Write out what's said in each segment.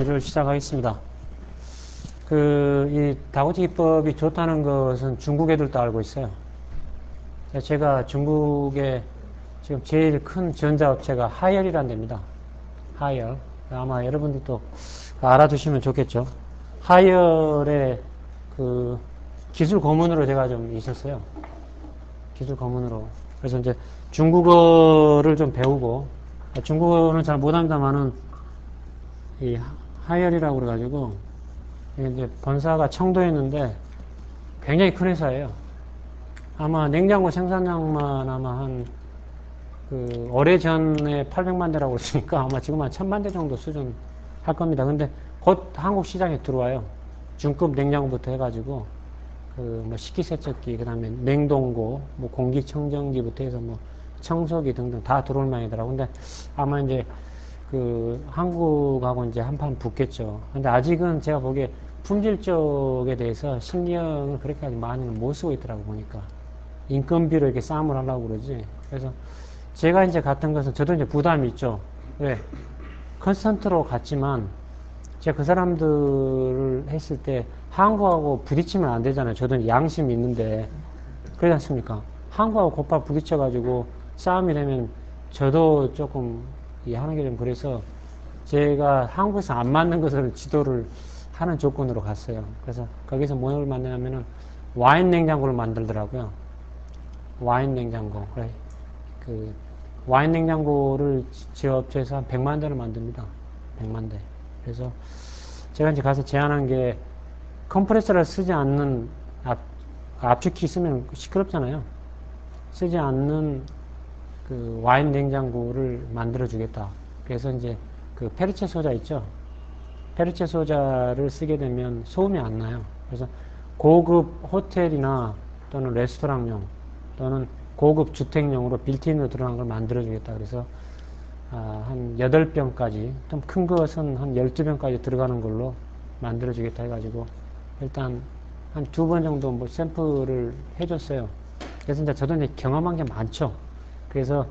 강의를 시작하겠습니다. 이 다고치 기법이 좋다는 것은 중국 애들도 알고 있어요. 제가 중국에 지금 제일 큰 전자업체가 하이얼이라는 데입니다. 하이얼. 아마 여러분들도 알아두시면 좋겠죠. 하이얼의 기술 고문으로 제가 좀 있었어요. 기술 고문으로. 그래서 이제 중국어를 좀 배우고, 중국어는 잘 못합니다만은 이 하이얼이라고 그래가지고, 이제 본사가 청도에 있는데 굉장히 큰 회사예요. 아마 냉장고 생산량만 아마 오래전에 800만 대라고 그랬으니까 아마 지금 한 1000만 대 정도 수준 할 겁니다. 근데 곧 한국 시장에 들어와요. 중급 냉장고부터 해가지고, 뭐 식기세척기, 그 다음에 냉동고, 뭐 공기청정기부터 해서 뭐 청소기 등등 다 들어올 모양이더라고. 근데 아마 이제 한국하고 이제 한판 붙겠죠. 근데 아직은 제가 보기에 품질 쪽에 대해서 신경을 그렇게까지 많이는 못 쓰고 있더라고, 보니까. 인건비를 이렇게 싸움을 하려고 그러지. 그래서 제가 이제 갔던 것은 저도 이제 부담이 있죠. 왜? 컨스턴트로 갔지만 제가 그 사람들을 했을 때 한국하고 부딪히면 안 되잖아요. 저도 양심이 있는데. 그렇지 않습니까? 한국하고 곧바로 부딪혀가지고 싸움이 되면 저도 조금 하는 게 좀 그래서 제가 한국에서 안 맞는 것을 지도를 하는 조건으로 갔어요. 그래서 거기서 뭘 만드냐면은 와인 냉장고를 만들더라고요. 와인 냉장고. 그래. 와인 냉장고를 제 업체에서 한 100만 대를 만듭니다. 100만 대. 그래서 제가 이제 가서 제안한 게 컴프레서를 쓰지 않는 압축기 쓰면 시끄럽잖아요. 쓰지 않는 와인 냉장고를 만들어 주겠다. 그래서 이제 페르체 소자 있죠. 페르체 소자를 쓰게 되면 소음이 안 나요. 그래서 고급 호텔이나 또는 레스토랑용 또는 고급 주택용으로 빌트인으로 들어간 걸 만들어 주겠다. 그래서 한 8병까지, 좀 큰 것은 한 12병까지 들어가는 걸로 만들어 주겠다 해가지고 일단 한 2번 정도 뭐 샘플을 해줬어요. 그래서 이제 저도 이제 경험한 게 많죠. 그래서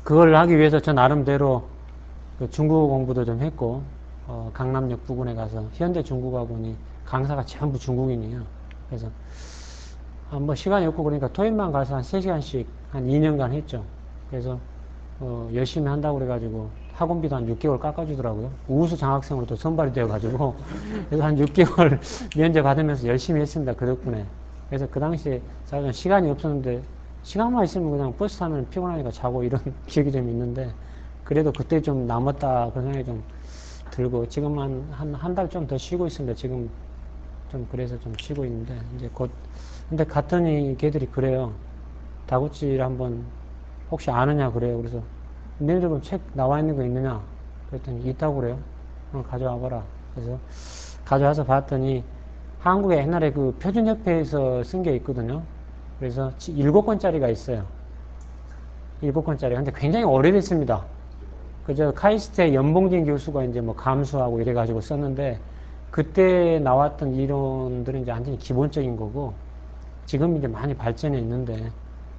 그걸 하기 위해서 저 나름대로 중국어 공부도 좀 했고, 강남역 부근에 가서 현대 중국어학원이 강사가 전부 중국인이에요. 그래서 뭐 시간이 없고 그러니까 토익만 가서 한 3시간씩 한 2년간 했죠. 그래서 열심히 한다고 그래가지고 학원비도 한 6개월 깎아주더라고요. 우수 장학생으로 또 선발이 되어가지고 그래서 한 6개월 면제 받으면서 열심히 했습니다. 그 덕분에. 그래서 그 당시에 사실 시간이 없었는데 시간만 있으면 그냥 버스 타면 피곤하니까 자고 이런 기억이 좀 있는데 그래도 그때 좀 남았다 그런 생각이 좀 들고 지금 한 달 좀 더 쉬고 있습니다. 지금 좀 그래서 좀 쉬고 있는데 이제 곧 근데 갔더니 걔들이 그래요. 다구치를 한번 혹시 아느냐 그래요. 그래서 너희들 책 나와 있는 거 있느냐 그랬더니 있다고 그래요. 가져와 봐라. 그래서 가져와서 봤더니 한국에 옛날에 표준협회에서 쓴 게 있거든요. 그래서 7권짜리가 있어요. 7권짜리. 근데 굉장히 오래됐습니다. 그저 카이스트의 연봉진 교수가 이제 뭐 감수하고 이래가지고 썼는데 그때 나왔던 이론들은 이제 완전히 기본적인 거고 지금 이제 많이 발전해 있는데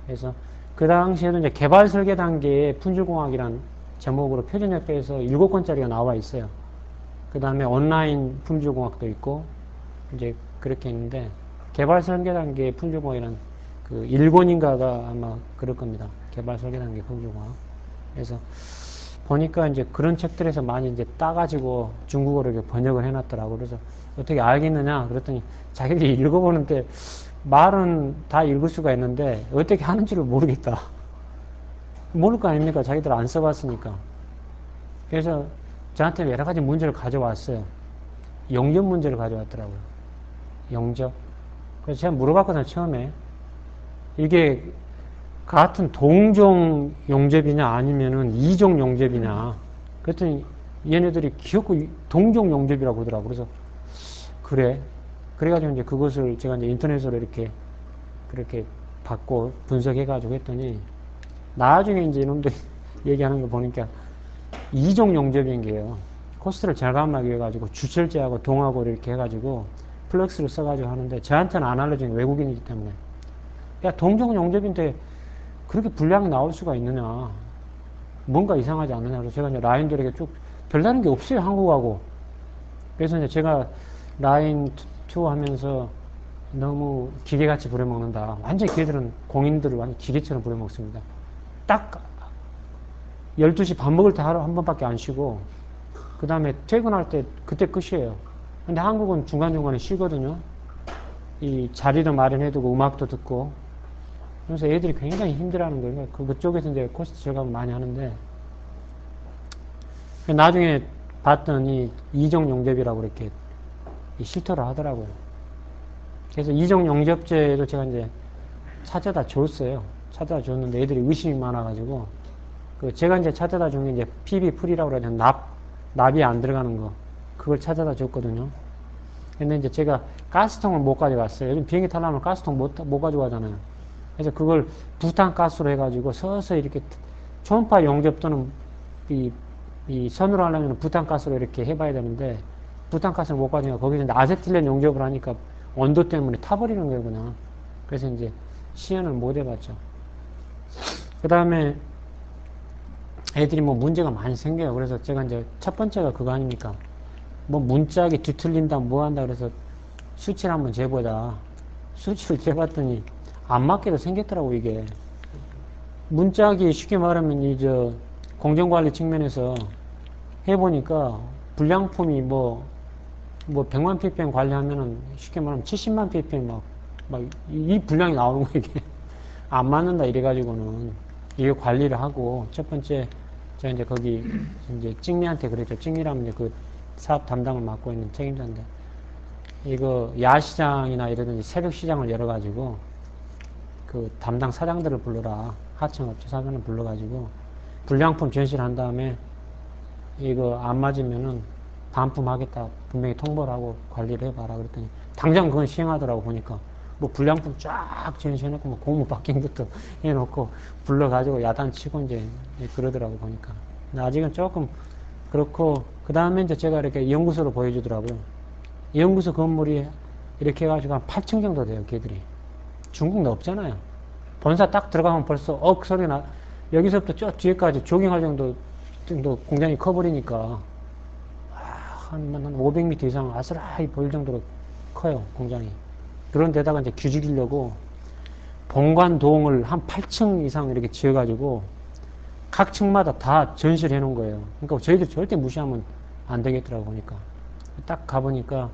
그래서 그 당시에도 이제 개발 설계 단계에 품질공학이란 제목으로 표준협회에서 7권짜리가 나와 있어요. 그 다음에 온라인 품질공학도 있고 이제 그렇게 있는데 개발 설계 단계의 품질공학이란 1권인가가 아마 그럴 겁니다. 개발 설계 단계 품질공학. 그래서 보니까 이제 그런 책들에서 많이 이제 따가지고 중국어로 이렇게 번역을 해놨더라고. 그래서 어떻게 알겠느냐? 그랬더니 자기들이 읽어보는데 말은 다 읽을 수가 있는데 어떻게 하는지를 모르겠다. 모를 거 아닙니까? 자기들 안 써봤으니까. 그래서 저한테 여러 가지 문제를 가져왔어요. 용접 문제를 가져왔더라고요. 용접. 그래서 제가 물어봤거든요, 처음에. 이게 같은 동종 용접이냐 아니면은 이종 용접이냐. 그랬더니 얘네들이 귀엽고 동종 용접이라고 그러더라고요. 그래서 그래. 그래가지고 이제 그것을 제가 이제 인터넷으로 이렇게 그렇게 받고 분석해가지고 했더니 나중에 이제 이놈들이 얘기하는 거 보니까 이종 용접인 게요. 코스트를 절감하기 위해 가지고 주철제하고 동하고 이렇게 해가지고 플럭스를 써가지고 하는데 저한테는 안 알려진 외국인이기 때문에 야 동종 용접인데 그렇게 분량이 나올 수가 있느냐 뭔가 이상하지 않느냐 그래서 제가 이제 라인들 이렇게 쭉 별다른 게 없어요, 한국하고. 그래서 이제 제가 라인 2 하면서 너무 기계같이 부려먹는다. 완전히 걔들은 공인들을 완전 기계처럼 부려먹습니다. 딱 12시 밥 먹을 때 하루 한 번밖에 안 쉬고, 그 다음에 퇴근할 때 그때 끝이에요. 근데 한국은 중간중간에 쉬거든요. 이 자리도 마련해두고 음악도 듣고. 그래서 애들이 굉장히 힘들어하는 거예요. 그쪽에서 이제 코스트 절감을 많이 하는데, 나중에 봤더니 이종용접이라고 이렇게 실토를 하더라고요. 그래서 이종용접제도 제가 이제 찾아다 줬어요. 찾아다 줬는데 애들이 의심이 많아가지고, 제가 이제 찾아다 준 게 이제 PB 풀이라고 그러죠. 납이 안 들어가는 거. 그걸 찾아다 줬거든요. 근데 이제 제가 가스통을 못 가져갔어요. 요즘 비행기 타려면 가스통 못 가져가잖아요. 그래서 그걸 부탄가스로 해가지고 서서히 이렇게 초음파 용접 또는 이 선으로 하려면 부탄가스로 이렇게 해봐야 되는데, 부탄가스를 못 가져가 거기서 이제 아세틸렌 용접을 하니까 온도 때문에 타버리는 거예요, 그냥. 그래서 이제 시연을 못 해봤죠. 그 다음에 애들이 뭐 문제가 많이 생겨요. 그래서 제가 이제 첫 번째가 그거 아닙니까? 뭐 문짝이 뒤틀린다, 뭐 한다, 그래서 수치를 한번 재보자. 수치를 재봤더니 안 맞게도 생겼더라고, 이게. 문짝이 쉽게 말하면 공정관리 측면에서 해보니까 불량품이 뭐 100만 ppm 관리하면은 쉽게 말하면 70만 ppm 이 분량이 나오는 거예요, 이게. 안 맞는다, 이래가지고는. 이거 관리를 하고, 첫 번째, 제가 이제 거기, 이제 찍미한테 그랬죠. 찍미라면 이제 그 사업 담당을 맡고 있는 책임자인데, 이거 야시장이나 이러든지 새벽 시장을 열어가지고, 그 담당 사장들을 불러라. 하청업체 사장을 불러가지고, 불량품 전시를 한 다음에, 이거 안 맞으면은 반품하겠다. 분명히 통보를 하고 관리를 해봐라. 그랬더니, 당장 그건 시행하더라고, 보니까. 뭐 불량품 쫙 전시해놓고 뭐 고무 바킹부터 해놓고 불러가지고 야단치고 이제 그러더라고 보니까. 근데 아직은 조금 그렇고, 그 다음에 이제 제가 이렇게 연구소로 보여주더라고요. 연구소 건물이 이렇게 해가지고 한 8층 정도 돼요, 걔들이. 중국도 없잖아요. 본사 딱 들어가면 벌써 소리 나. 여기서부터 저 뒤에까지 조깅할 정도 공장이 커버리니까 한 500m 이상 아스라이 보일 정도로 커요, 공장이. 그런 데다가 이제 규직이려고 본관동을 한 8층 이상 이렇게 지어가지고 각 층마다 다 전시를 해놓은 거예요. 그러니까 저희들 절대 무시하면 안 되겠더라고 보니까. 딱 가보니까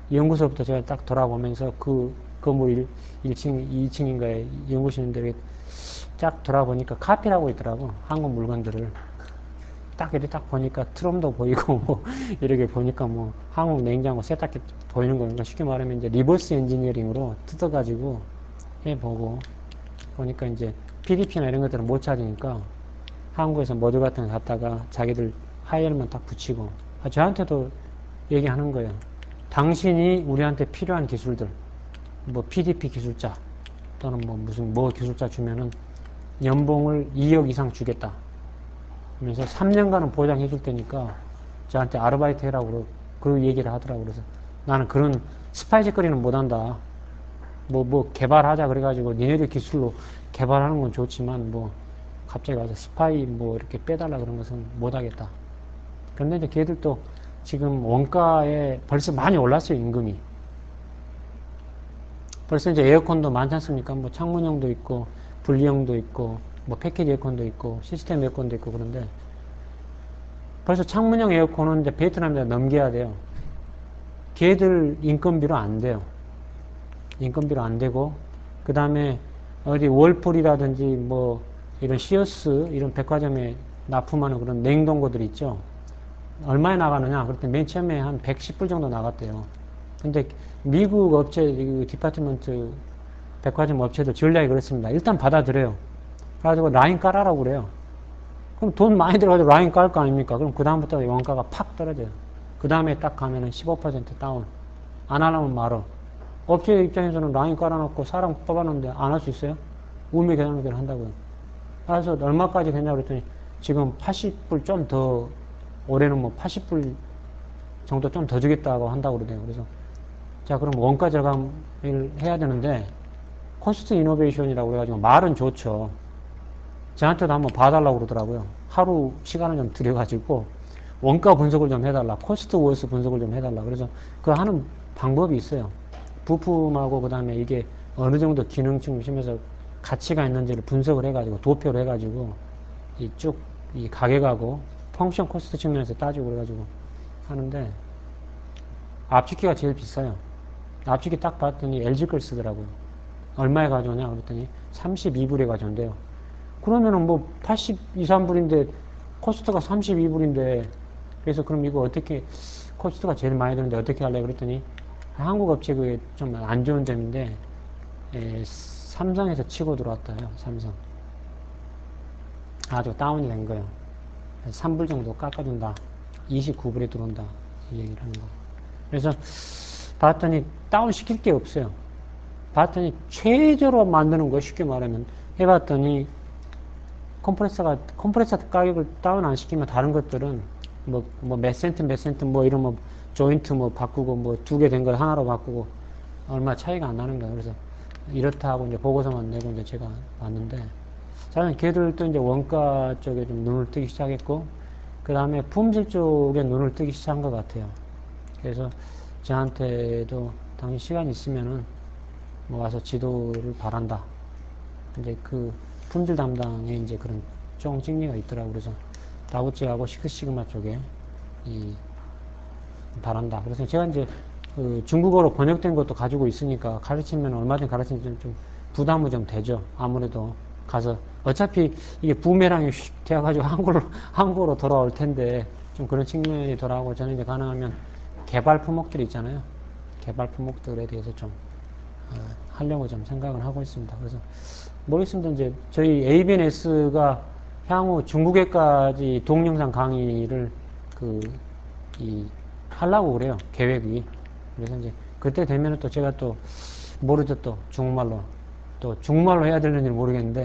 연구소부터 제가 딱 돌아보면서 그 건물 1층, 2층인가에 연구실인데 딱 돌아보니까 카피를 하고 있더라고. 한국 물건들을. 딱 이렇게 딱 보니까 트럼도 보이고 뭐 이렇게 보니까 뭐 한국 냉장고 세탁기 보이는 거니까 쉽게 말하면 이제 리버스 엔지니어링으로 뜯어가지고 해보고 보니까 이제 PDP나 이런 것들은 못 찾으니까 한국에서 모듈 같은 거 갖다가 자기들 하이얼만 딱 붙이고 저한테도 얘기하는 거예요. 당신이 우리한테 필요한 기술들 뭐 PDP 기술자 또는 뭐 무슨 기술자 주면은 연봉을 2억 이상 주겠다. 그래서 3년간은 보장해 줄 테니까 저한테 아르바이트 해라고 그 얘기를 하더라고. 그래서 나는 그런 스파이짓거리는 못한다. 뭐 개발하자 그래가지고 니네들 기술로 개발하는 건 좋지만 뭐 갑자기 와서 스파이 뭐 이렇게 빼달라 그런 것은 못하겠다. 그런데 이제 걔들도 지금 원가에 벌써 많이 올랐어요, 임금이. 벌써 이제 에어컨도 많지 않습니까? 뭐 창문형도 있고 분리형도 있고 뭐 패키지 에어컨도 있고 시스템 에어컨도 있고 그런데 벌써 창문형 에어컨은 이제 베트남에다 넘겨야 돼요. 걔들 인건비로 안 돼요. 인건비로 안 되고 그 다음에 어디 월풀이라든지 뭐 이런 시어스 이런 백화점에 납품하는 그런 냉동고들 있죠. 얼마에 나가느냐? 그랬더니 맨 처음에 한 110불 정도 나갔대요. 근데 미국 업체 디파트먼트 백화점 업체도 전략이 그렇습니다. 일단 받아들여요. 그래가지고 라인 깔아라고 그래요. 그럼 돈 많이 들어가지고 라인 깔 거 아닙니까? 그럼 그 다음부터 원가가 팍 떨어져요. 그 다음에 딱 가면은 15% 다운. 안 하려면 말어. 업체 입장에서는 라인 깔아놓고 사람 뽑아놓는데 안 할 수 있어요? 우미 계산을 한다고요. 그래서 얼마까지 되냐고 그랬더니 지금 80불 좀 더, 올해는 뭐 80불 정도 좀 더 주겠다고 한다고 그러대요. 그래서 자, 그럼 원가 절감을 해야 되는데 코스트 이노베이션이라고 그래가지고 말은 좋죠. 저한테도 한번 봐달라고 그러더라고요. 하루 시간을 좀 들여가지고 원가 분석을 좀 해달라. 코스트 오스 분석을 좀 해달라. 그래서 그 하는 방법이 있어요. 부품하고 그 다음에 이게 어느 정도 기능층 심해서 가치가 있는지를 분석을 해가지고 도표를 해가지고 이쭉 이 가격하고 펑션 코스트 측면에서 따지고 그래가지고 하는데 압축기가 제일 비싸요. 압축기 딱 봤더니 LG 걸 쓰더라고요. 얼마에 가져오냐 그랬더니 32불에 가져온대요. 그러면은 뭐 82, 3불인데 코스트가 32불인데 그래서 그럼 이거 어떻게 코스트가 제일 많이 드는데 어떻게 할래 그랬더니 한국 업체 그게 좀 안 좋은 점인데 삼성에서 치고 들어왔다요. 삼성 아주 다운이 된 거예요. 3불 정도 깎아준다. 29불에 들어온다. 이 얘기를 하는 거. 그래서 봤더니 다운 시킬 게 없어요. 봤더니 최저로 만드는 거 쉽게 말하면 해봤더니 컴프레서 가격을 다운 안 시키면 다른 것들은 뭐 몇 센트 뭐 이런 뭐 조인트 뭐 바꾸고 뭐 2개 된 걸 하나로 바꾸고 얼마 차이가 안 나는 거예요. 그래서 이렇다 하고 이제 보고서만 내고 이제 제가 봤는데 저는 걔들도 이제 원가 쪽에 좀 눈을 뜨기 시작했고 그 다음에 품질 쪽에 눈을 뜨기 시작한 것 같아요. 그래서 저한테도 당신 시간 있으면은 뭐 와서 지도를 바란다. 이제 그 품질 담당에 이제 그런 쫑 찍리가 있더라고. 그래서 다우찌하고 시크시그마 쪽에 바란다. 그래서 제가 이제 그 중국어로 번역된 것도 가지고 있으니까 가르치면 얼마든지 가르치면 좀 부담은 좀 되죠. 아무래도 가서 어차피 이게 부메랑이 되어가지고 한국어로 돌아올 텐데 좀 그런 측면이 돌아오고 저는 이제 가능하면 개발 품목들이 있잖아요. 개발 품목들에 대해서 좀 하려고 좀 생각을 하고 있습니다. 그래서 모르겠습니다. 이제 저희 ABNS가 향후 중국에까지 동영상 강의를 하려고 그래요. 계획이. 그래서 이제 그때 되면은 또 제가 또 모르죠. 또 중국말로 해야 되는지는 모르겠는데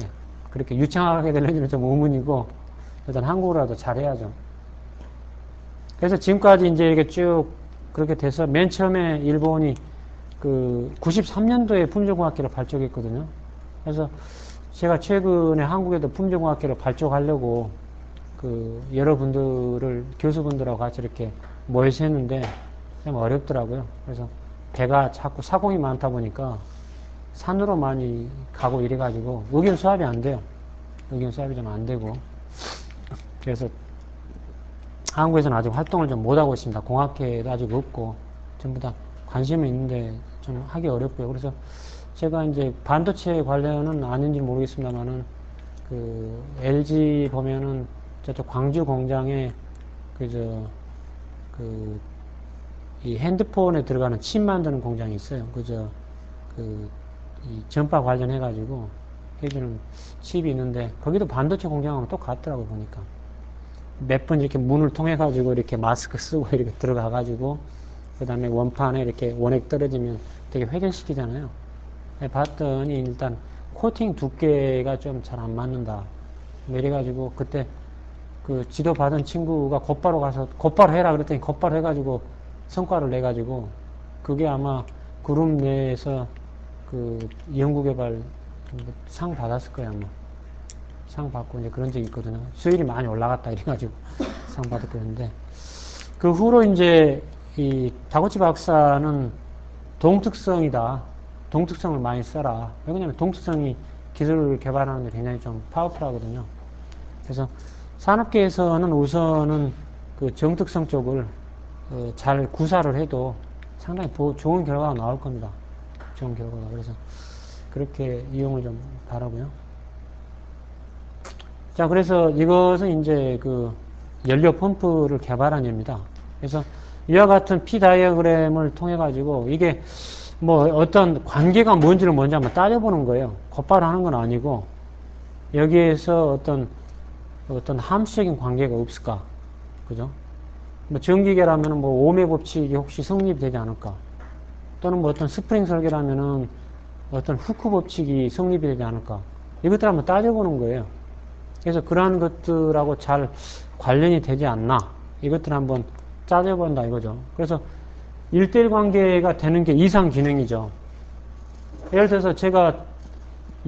그렇게 유창하게 되는지는 좀 의문이고 일단 한국어라도 잘해야죠. 그래서 지금까지 이제 이렇게 쭉 그렇게 돼서 맨 처음에 일본이 그 93년도에 품질공학기를 발족했거든요. 그래서 제가 최근에 한국에도 품질공학기를 발족하려고 그 여러분들을 교수분들하고 같이 이렇게 모여서 했는데 좀 어렵더라고요. 그래서 배가 자꾸 사공이 많다 보니까 산으로 많이 가고 이래가지고 의견 수합이 안 돼요. 의견 수합이 좀 안 되고 그래서 한국에서는 아직 활동을 좀 못하고 있습니다. 공학회도 아직 없고 전부 다 관심은 있는데 좀 하기 어렵고요. 그래서 제가 이제 반도체 관련은 아닌지 모르겠습니다만은 그 LG 보면은 저쪽 광주 공장에 이 핸드폰에 들어가는 칩 만드는 공장이 있어요. 이 전파 관련해가지고 해주는 칩이 있는데 거기도 반도체 공장하고 똑같더라고요. 보니까 몇 번 이렇게 문을 통해가지고 이렇게 마스크 쓰고 이렇게 들어가가지고 그 다음에 원판에 이렇게 원액 떨어지면 되게 회전시키잖아요. 봤더니 일단 코팅 두께가 좀 잘 안 맞는다. 이래가지고 그때 그 지도 받은 친구가 곧바로 가서 곧바로 해라 그랬더니 곧바로 해가지고 성과를 내가지고 그게 아마 그룹 내에서 그 연구개발 상 받았을 거예요. 아마 상 받고 이제 그런 적이 있거든요. 수율이 많이 올라갔다 이래가지고 상 받았거든요. 그 후로 이제 이 다구치 박사는 동특성이다. 동특성을 많이 써라. 왜냐면 동특성이 기술을 개발하는 데 굉장히 좀 파워풀하거든요. 그래서 산업계에서는 우선은 그 정특성 쪽을 잘 구사를 해도 상당히 좋은 결과가 나올 겁니다. 좋은 결과가. 그래서 그렇게 이용을 좀 바라고요. 자, 그래서 이것은 이제 그 연료 펌프를 개발한 예입니다. 그래서 이와 같은 P 다이어그램을 통해 가지고 이게 뭐 어떤 관계가 뭔지를 먼저 한번 따져보는 거예요. 곧바로 하는 건 아니고 여기에서 어떤 함수적인 관계가 없을까? 그죠? 뭐 전기계라면은 뭐 오음의 법칙이 혹시 성립이 되지 않을까? 또는 뭐 어떤 스프링 설계라면은 어떤 후크 법칙이 성립이 되지 않을까? 이것들 한번 따져보는 거예요. 그래서 그러한 것들하고 잘 관련이 되지 않나? 이것들 한번 따져본다 이거죠. 그래서 1대1 관계가 되는 게 이상 기능이죠. 예를 들어서 제가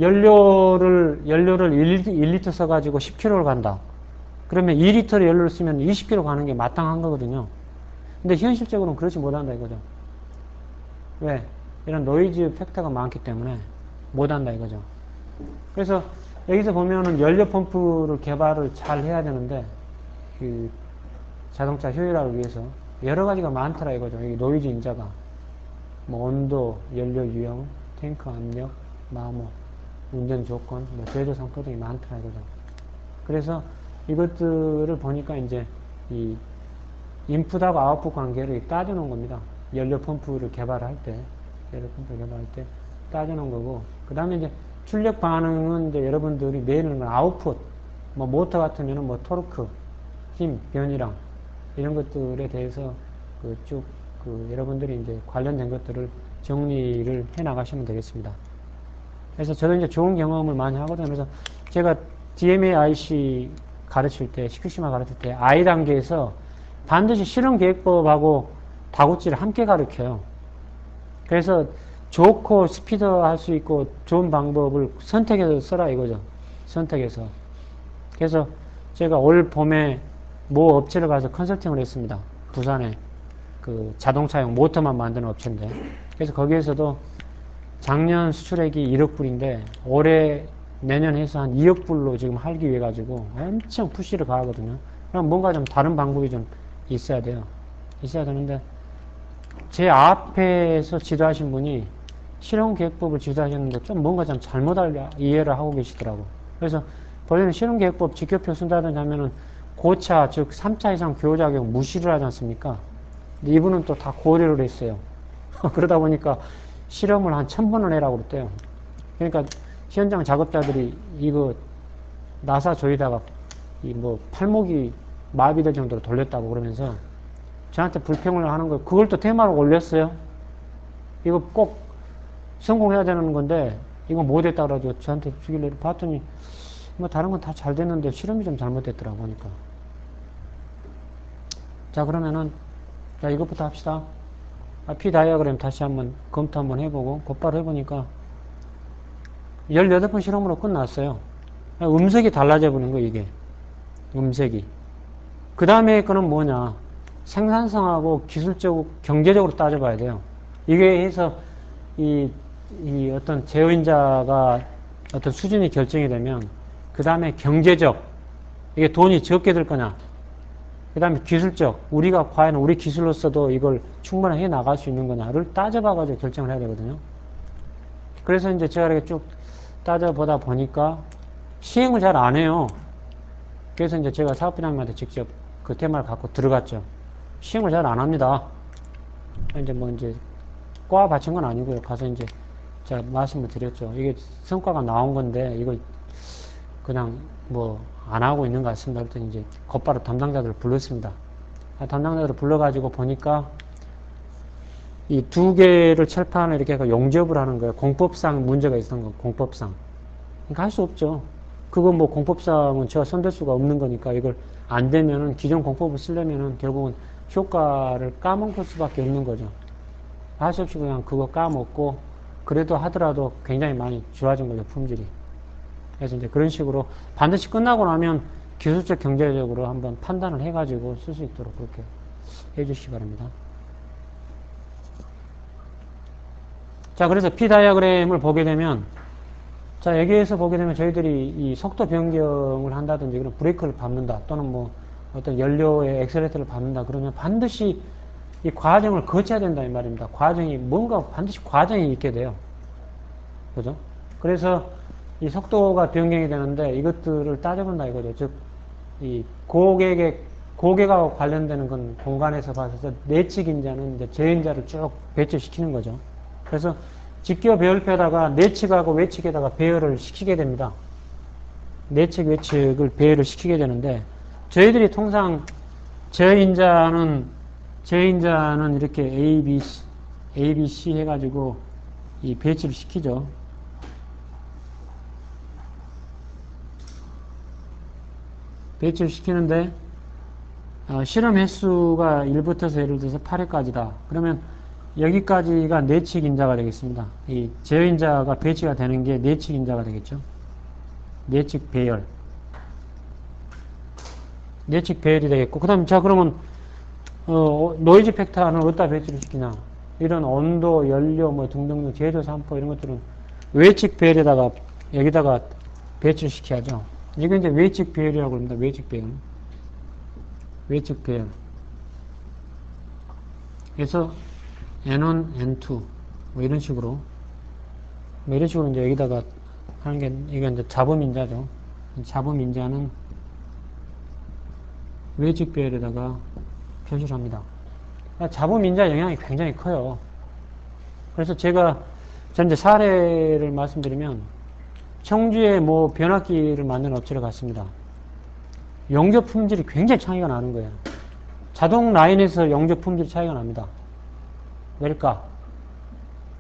연료를 1리터 써가지고 10km를 간다. 그러면 2리터를 연료를 쓰면 20km 가는 게 마땅한 거거든요. 근데 현실적으로는 그렇지 못한다 이거죠. 왜? 이런 노이즈 팩터가 많기 때문에 못한다 이거죠. 그래서 여기서 보면은 연료 펌프를 개발을 잘 해야 되는데 그 자동차 효율화를 위해서 여러 가지가 많더라 이거죠. 여기 노이즈 인자가 뭐 온도, 연료 유형, 탱크 압력, 마모, 운전 조건, 뭐 제조 상표 등이 많더라 이거죠. 그래서 이것들을 보니까 이제 이 인풋하고 아웃풋 관계를 따져놓은 겁니다. 연료 펌프를 개발할 때 따져놓은 거고, 그 다음에 이제 출력 반응은 이제 여러분들이 내는 건 아웃풋, 뭐 모터 같으면은 뭐 토르크, 힘, 변이랑 이런 것들에 대해서 여러분들이 이제 관련된 것들을 정리를 해 나가시면 되겠습니다. 그래서 저도 이제 좋은 경험을 많이 하거든요. 그래서 제가 DMA IC 가르칠 때, CQC만 가르칠 때 I 단계에서 반드시 실험 계획법하고 다국지를 함께 가르쳐요. 그래서 좋고 스피더 할 수 있고 좋은 방법을 선택해서 써라 이거죠. 선택해서. 그래서 제가 올 봄에 모 업체를 가서 컨설팅을 했습니다. 부산에 그 자동차용 모터만 만드는 업체인데, 그래서 거기에서도 작년 수출액이 1억 불인데 올해 내년 해서 한 2억 불로 지금 할기 위해 가지고 엄청 푸시를 가하거든요. 그럼 뭔가 좀 다른 방법이 좀 있어야 돼요. 있어야 되는데 제 앞에서 지도하신 분이 실험 계획법을 지도하셨는데 좀 뭔가 좀 잘못 이해를 하고 계시더라고. 그래서 본인은 실험 계획법 직교표 쓴다든지 하면은 고차, 즉 3차 이상 교호 자격 무시를 하지 않습니까? 근데 이분은 또 다 고려를 했어요. 그러다 보니까 실험을 한 1000번을 해라고 그랬대요. 그러니까 현장 작업자들이 이거 나사 조이다가 이 뭐 팔목이 마비될 정도로 돌렸다고 그러면서 저한테 불평을 하는 거예요. 그걸 또 테마로 올렸어요. 이거 꼭 성공해야 되는 건데 이거 못했다 그래가지고 저한테 주길래 봤더니 뭐 다른 건 다 잘 됐는데 실험이 좀 잘못됐더라고 하니까. 자, 그러면은 자, 이것부터 합시다. P 다이어그램 다시 한번 검토 한번 해보고 곧바로 해보니까 18번 실험으로 끝났어요. 음색이 달라져 버린 거 이게. 음색이. 그 다음에 거는 뭐냐. 생산성하고 기술적으로, 경제적으로 따져봐야 돼요. 이게 해서 이 어떤 제어인자가 어떤 수준이 결정이 되면 그 다음에 경제적, 이게 돈이 적게 들 거냐. 그 다음에 기술적, 우리가 과연 우리 기술로서도 이걸 충분히 해 나갈 수 있는 거냐를 따져봐가지고 결정을 해야 되거든요. 그래서 이제 제가 이렇게 쭉 따져보다 보니까 시행을 잘 안 해요. 그래서 이제 제가 사업부장님한테 직접 그 테마를 갖고 들어갔죠. 시행을 잘 안 합니다. 이제 뭐 이제 과 바친 건 아니고요. 가서 이제 제가 말씀을 드렸죠. 이게 성과가 나온 건데 이거 그냥 뭐 안 하고 있는 것 같습니다. 그랬더니 이제 곧바로 담당자들을 불렀습니다. 담당자들을 불러가지고 보니까 이 두 개를 철판을 이렇게 해서 용접을 하는 거예요. 공법상 문제가 있었던 거, 공법상. 그러니까 할 수 없죠. 그건 뭐 공법상은 제가 손댈 수가 없는 거니까 이걸 안 되면은 기존 공법을 쓰려면은 결국은 효과를 까먹을 수밖에 없는 거죠. 할 수 없이 그냥 그거 까먹고 그래도 하더라도 굉장히 많이 좋아진 거죠, 품질이. 그래서 이제 그런 식으로 반드시 끝나고 나면 기술적 경제적으로 한번 판단을 해가지고 쓸 수 있도록 그렇게 해주시기 바랍니다. 자, 그래서 P 다이어그램을 보게 되면, 자, 여기에서 보게 되면 저희들이 이 속도 변경을 한다든지 그런 브레이크를 밟는다 또는 뭐 어떤 연료의 엑셀레이터를 밟는다 그러면 반드시 이 과정을 거쳐야 된다 이 말입니다. 과정이 뭔가 반드시 과정이 있게 돼요. 그죠? 그래서 이 속도가 변경이 되는데 이것들을 따져본다 이거죠. 즉, 이 고객하고 관련되는 건 공간에서 봐서 내측인자는 이제 제인자를 쭉 배치시키는 거죠. 그래서 직교 배열표에다가 내측하고 외측에다가 배열을 시키게 됩니다. 내측, 외측을 배열을 시키게 되는데 저희들이 통상 제인자는 이렇게 A, B, C 해가지고 이 배치를 시키죠. 배치를 시키는데 실험 횟수가 1부터서 예를 들어서 8회까지다. 그러면 여기까지가 내측 인자가 되겠습니다. 이 제어 인자가 배치가 되는 게 내측 인자가 되겠죠. 내측 배열. 내측 배열이 되겠고, 그 다음에, 자, 그러면, 노이즈 팩터는 어디다 배치를 시키냐. 이런 온도, 연료, 뭐 등등등, 제조 산포 이런 것들은 외측 배열에다가, 여기다가 배치를 시켜야죠. 이건 이제 외측 배열이라고 합니다. 외측 배열. 외측 배열. 그래서 N1, N2, 뭐 이런 식으로. 뭐 이런 식으로 이제 여기다가 하는 게, 이게 이제 잡음인자죠. 잡음인자는 외측 배열에다가 표시를 합니다. 잡음인자 영향이 굉장히 커요. 그래서 제가 이제 사례를 말씀드리면, 청주에 뭐 변압기를 만드는 업체를 갔습니다. 용접 품질이 굉장히 차이가 나는 거예요. 자동 라인에서 용접 품질 차이가 납니다. 왜일까?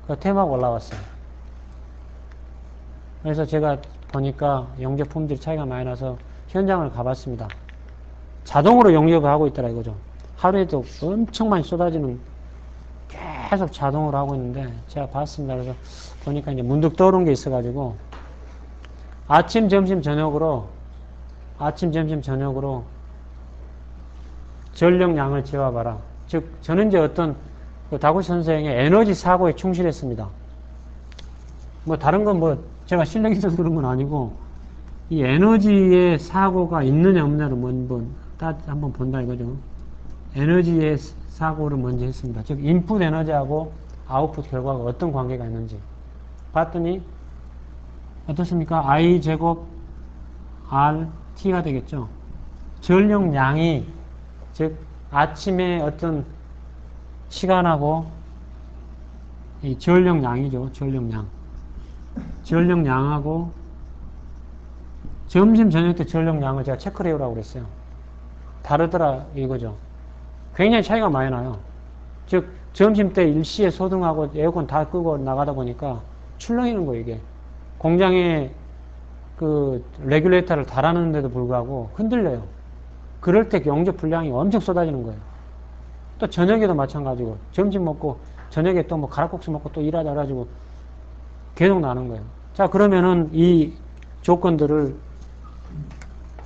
그 테마가 올라왔어요. 그래서 제가 보니까 용접 품질 차이가 많이 나서 현장을 가봤습니다. 자동으로 용접을 하고 있더라 이거죠. 하루에도 엄청 많이 쏟아지는, 계속 자동으로 하고 있는데 제가 봤습니다. 그래서 보니까 이제 문득 떠오른 게 있어가지고, 아침, 점심, 저녁으로 전력량을 재봐봐라. 즉, 저는 이제 어떤 그 다구 선생의 에너지 사고에 충실했습니다. 뭐 다른 건 뭐 제가 실력이 있어서 그런 건 아니고, 이 에너지의 사고가 있느냐 없느냐를 한번 본다 이거죠. 에너지의 사고를 먼저 했습니다. 즉, 인풋 에너지하고 아웃풋 결과가 어떤 관계가 있는지 봤더니 어떻습니까? I 제곱 RT가 되겠죠. 전력량이, 즉 아침에 어떤 시간하고 이 전력량이죠. 전력량하고 점심 저녁 때 전력량을 제가 체크를 해오라고 그랬어요. 다르더라 이거죠. 굉장히 차이가 많이 나요. 즉 점심 때 일시에 소등하고 에어컨 다 끄고 나가다 보니까 출렁이는 거예요. 이게 공장에 그 레귤레이터를 달아놓는데도 불구하고 흔들려요. 그럴 때 용접 분량이 엄청 쏟아지는 거예요. 또 저녁에도 마찬가지고, 점심 먹고 저녁에 또 뭐 가락국수 먹고 또 일하자 가지고 계속 나는 거예요. 자, 그러면은 이 조건들을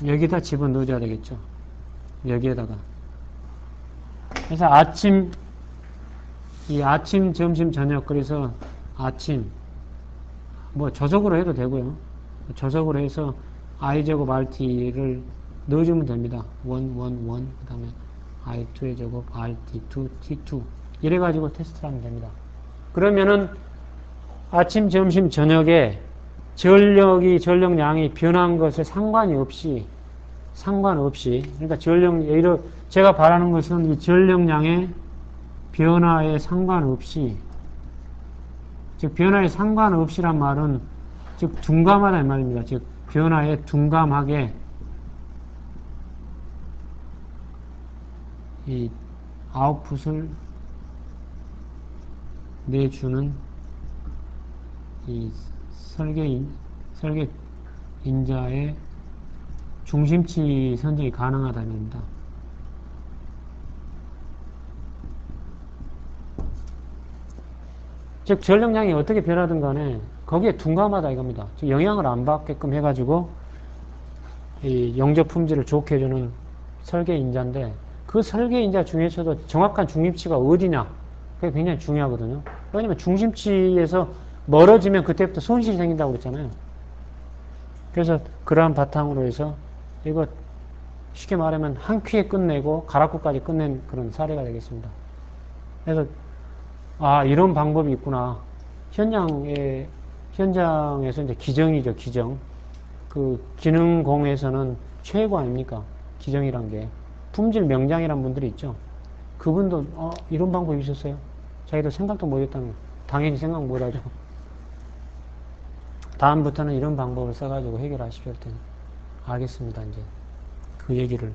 여기다 집어넣어줘야 되겠죠. 여기에다가. 그래서 아침, 점심, 저녁, 그래서 아침, 뭐 저속으로 해도 되고요. 저속으로 해서 i제곱 RT를 넣어주면 됩니다. 1, 1, 1, 그 다음에 i2의 제곱 RT2, T2 이래가지고 테스트를 하면 됩니다. 그러면은 아침, 점심, 저녁에 전력량이 변한 것에 상관없이, 그러니까 제가 바라는 것은 이 전력량의 변화에 상관없이, 즉, 변화에 상관없이란 말은, 즉, 둔감하다 이 말입니다. 즉, 변화에 둔감하게 이 아웃풋을 내주는 이 설계 인자의 중심치 선정이 가능하다는 겁니다. 즉 전력량이 어떻게 변하든 간에 거기에 둔감하다 이겁니다. 즉 영향을 안 받게끔 해가지고 이 용접 품질을 좋게 해주는 설계 인자인데, 그 설계 인자 중에서도 정확한 중심치가 어디냐, 그게 굉장히 중요하거든요. 왜냐면 중심치에서 멀어지면 그때부터 손실이 생긴다고 그랬잖아요. 그래서 그러한 바탕으로 해서 이거 쉽게 말하면 한 큐에 끝내고 가락구까지 끝낸 그런 사례가 되겠습니다. 그래서 이런 방법이 있구나. 현장에서 이제 기정이죠, 기정. 그 기능공에서는 최고 아닙니까? 기정이란 게. 품질 명장이란 분들이 있죠. 그분도 이런 방법이 있었어요. 자기도 생각도 못했다는 거. 당연히 생각 못하죠. 다음부터는 이런 방법을 써가지고 해결하십시오 할 때는 알겠습니다. 이제 그 얘기를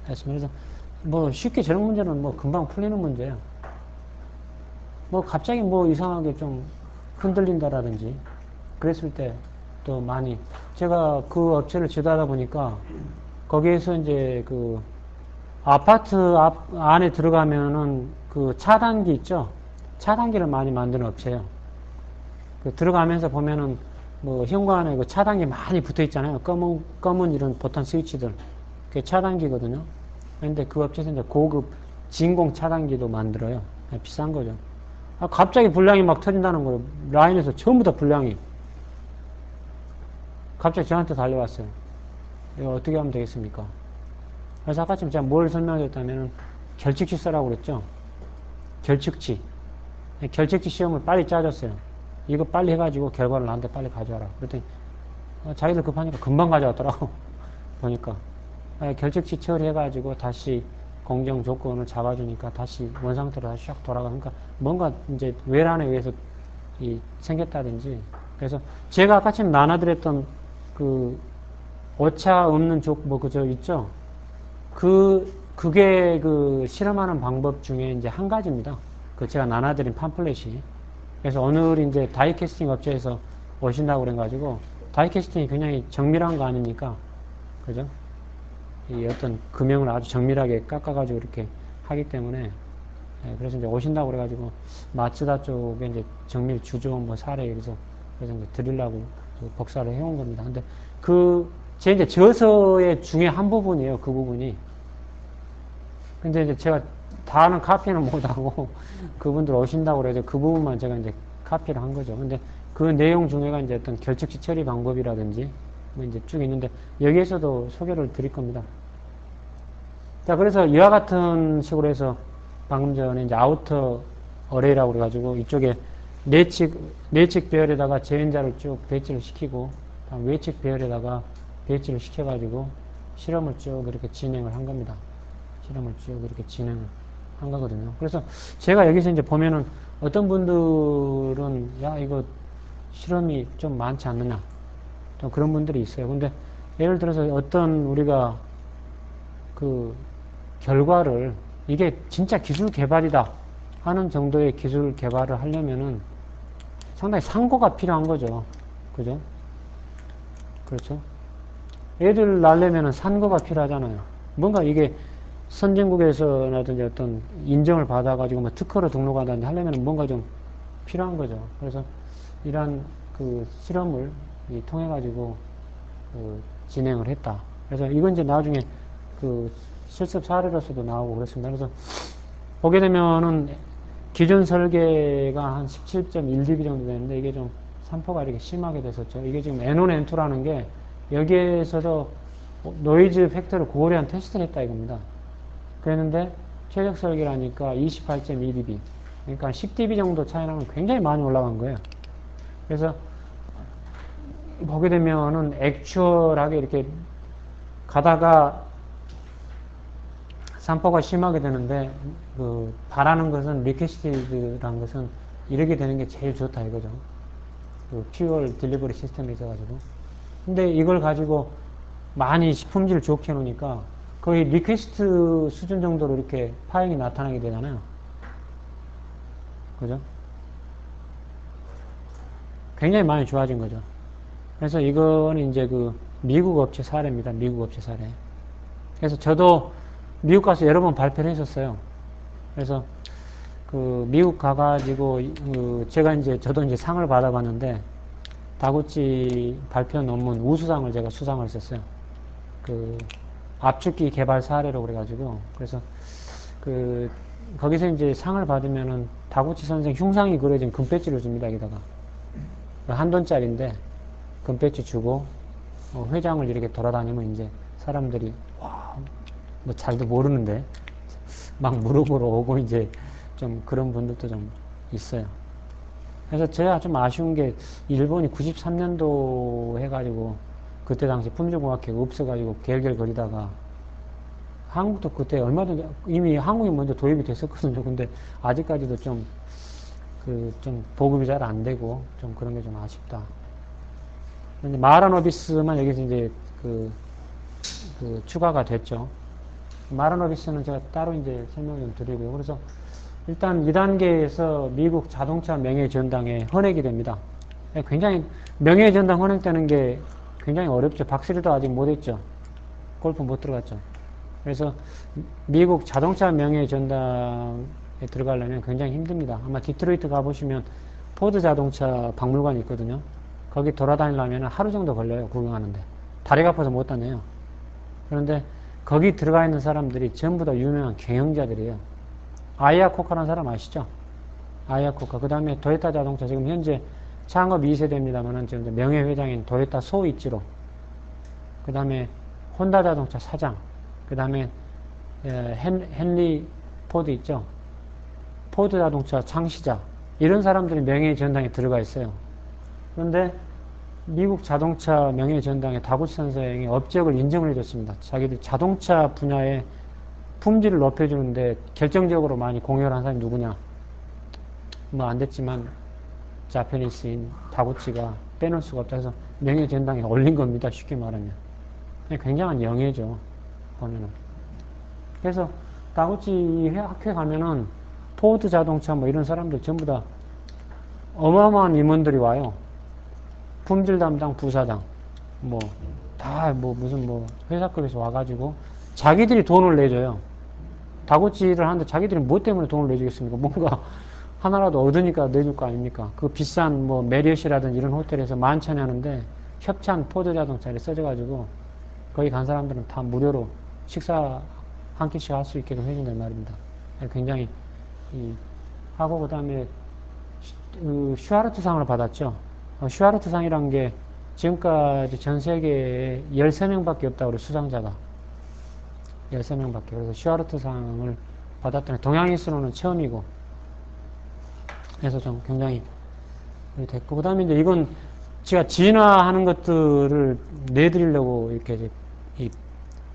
했습니다. 그래서 뭐 쉽게 저런 문제는 뭐 금방 풀리는 문제예요. 뭐 갑자기 뭐 이상하게 좀 흔들린다라든지 그랬을 때 또 많이, 제가 그 업체를 지도하다 보니까 거기에서 이제 그 아파트 안에 들어가면은 그 차단기 있죠. 차단기를 많이 만드는 업체예요. 그 들어가면서 보면은 뭐 현관에 그 차단기 많이 붙어 있잖아요. 검은 이런 보탄 스위치들 그게 차단기거든요. 근데 그 업체에서 이제 고급 진공 차단기도 만들어요. 비싼 거죠. 갑자기 불량이 막 터진다는 거예요. 라인에서 전부 다 불량이. 갑자기 저한테 달려왔어요. 이거 어떻게 하면 되겠습니까? 그래서 아까쯤 제가 뭘 설명드렸다면 결측치 쓰라고 그랬죠. 결측치. 결측치 시험을 빨리 짜줬어요. 이거 빨리 해가지고 결과를 나한테 빨리 가져와라. 그랬더니 자기들 급하니까 금방 가져왔더라고. 보니까 결측치 처리해가지고 다시 공정 조건을 잡아주니까 다시 원상태로 다시 쫙 돌아가니까 뭔가 이제 외란에 의해서 생겼다든지. 그래서 제가 아까쯤 나눠드렸던 그 오차 없는 그저 있죠. 그게 그 실험하는 방법 중에 이제 한 가지입니다. 그 제가 나눠드린 팜플렛이. 그래서 오늘 이제 다이캐스팅 업체에서 오신다고 그래가지고 다이캐스팅이 굉장히 정밀한 거 아닙니까? 그죠? 이 어떤 금형을 아주 정밀하게 깎아가지고 이렇게 하기 때문에, 그래서 이제 오신다고 그래가지고 마츠다 쪽에 이제 정밀 주조 뭐 사례 그래서 이제 드리려고 복사를 해온 겁니다. 근데 제 이제 저서의 중에 한 부분이에요. 그 부분이. 근데 이제 제가 다는 카피는 못하고 그분들 오신다고 그래서 그 부분만 제가 이제 카피를 한 거죠. 근데 그 내용 중에가 이제 어떤 결측치 처리 방법이라든지 뭐 이제 쭉 있는데 여기에서도 소개를 드릴 겁니다. 자, 그래서 이와 같은 식으로 해서 방금 전에 이제 아우터 어레이라고 그래가지고 이쪽에 내측 배열에다가 재현자를 쭉 배치를 시키고 다음 외측 배열에다가 배치를 시켜가지고 실험을 쭉 이렇게 진행을 한 겁니다. 실험을 쭉 이렇게 진행을 한 거거든요. 그래서 제가 여기서 이제 보면은 어떤 분들은 야 이거 실험이 좀 많지 않느냐 또 그런 분들이 있어요. 근데 예를 들어서 어떤 우리가 그 결과를 이게 진짜 기술 개발이다 하는 정도의 기술 개발을 하려면은 상당히 상고가 필요한 거죠. 그죠? 그렇죠? 애들 낳으려면은 산고가 필요하잖아요. 뭔가 이게 선진국에서라든지 어떤 인정을 받아가지고 뭐 특허로 등록하다든지 하려면 뭔가 좀 필요한 거죠. 그래서 이러한 그 실험을 통해가지고 진행을 했다. 그래서 이건 이제 나중에 그 실습 사례로서도 나오고 그렇습니다. 그래서 보게 되면은 기존 설계가 한 17.1dB 정도 되는데 이게 좀 산포가 이렇게 심하게 됐었죠. 이게 지금 N1, N2라는 게 여기에서도 노이즈 팩터를 고려한 테스트를 했다 이겁니다. 그랬는데 최적 설계라니까 28.2dB 그러니까 10dB 정도 차이 나면 굉장히 많이 올라간 거예요. 그래서 보게 되면은 액추얼하게 이렇게 가다가 산포가 심하게 되는데 바라는 것은 리퀘스티드라는 것은 이렇게 되는 게 제일 좋다 이거죠. 그 퓨얼 딜리버리 시스템이 있어가지고. 근데 이걸 가지고 많이 품질 좋게 해놓으니까 거의 리퀘스트 수준 정도로 이렇게 파행이 나타나게 되잖아요. 그죠? 굉장히 많이 좋아진 거죠. 그래서 이거는 이제 그 미국 업체 사례입니다. 미국 업체 사례. 그래서 저도 미국 가서 여러 번 발표를 했었어요. 그래서 그 미국 가가지고 저도 이제 상을 받아봤는데 다구치 발표 논문 우수상을 제가 수상을 했었어요. 그 압축기 개발 사례로 그래가지고 그래서 거기서 이제 상을 받으면은 다구치 선생 흉상이 그려진 금배지를 줍니다. 여기다가 $1 금배지 주고 회장을 이렇게 돌아다니면 이제 사람들이 와, 뭐 잘도 모르는데 막 물어보러 오고 이제 좀 그런 분들도 좀 있어요. 그래서 제가 좀 아쉬운 게 일본이 93년도 해가지고 그때 당시 품질공학회가 없어가지고 결결거리다가 한국도 그때 얼마든지 이미 한국이 먼저 도입이 됐었거든요. 근데 아직까지도 좀 보급이 잘 안 되고 좀 그런 게 좀 아쉽다. 근데 마라노비스만 여기서 이제 추가가 됐죠. 마라노비스는 제가 따로 이제 설명 좀 드리고요. 그래서 일단 2단계에서 미국 자동차 명예전당에 헌액이 됩니다. 굉장히 명예전당 헌액되는 게 굉장히 어렵죠. 박스리도 아직 못했죠. 골프 못 들어갔죠. 그래서 미국 자동차 명예전당에 들어가려면 굉장히 힘듭니다. 아마 디트로이트 가보시면 포드 자동차 박물관이 있거든요. 거기 돌아다니려면 하루 정도 걸려요. 구경하는데. 다리가 아파서 못 다녀요. 그런데 거기 들어가 있는 사람들이 전부 다 유명한 경영자들이에요. 아이아코카라는 사람 아시죠? 아이아코카. 그 다음에 도요타 자동차 지금 현재 창업 2세대입니다만은 지금 명예회장인 도요타 소이치로. 그 다음에 혼다 자동차 사장. 그 다음에 헨리 포드 있죠? 포드 자동차 창시자. 이런 사람들이 명예전당에 들어가 있어요. 그런데 미국 자동차 명예전당에 다구치 선생이 업적을 인정을 해줬습니다. 자기들 자동차 분야의 품질을 높여주는데 결정적으로 많이 공헌을 한 사람이 누구냐? 뭐 안 됐지만 자페니스인 다구치가 빼놓을 수가 없다 해서 명예전당에 올린 겁니다. 쉽게 말하면. 굉장한 영예죠. 보면은. 그래서 다구치 학회 가면은 포드 자동차 뭐 이런 사람들 전부 다 어마어마한 임원들이 와요. 품질 담당 부사장, 뭐, 다, 무슨 회사급에서 와가지고, 자기들이 돈을 내줘요. 다구치를 하는데 자기들이 뭐 때문에 돈을 내주겠습니까? 뭔가 하나라도 얻으니까 내줄 거 아닙니까? 그 비싼 메리엇이라든지 이런 호텔에서 만찬 하는데, 협찬 포드 자동차를 써줘가지고, 거기 간 사람들은 다 무료로 식사 한 끼씩 할 수 있게끔 해준단 말입니다. 굉장히, 하고, 그 다음에, 슈아르트상을 받았죠. 슈아르트상이란 게 지금까지 전 세계에 13명밖에 없다고 그래요, 수상자가. 13명밖에. 그래서 슈아르트상을 받았더니 동양인으로는 처음이고. 그래서 좀 굉장히 됐고. 그 다음에 이제 이건 제가 진화하는 것들을 내드리려고 이렇게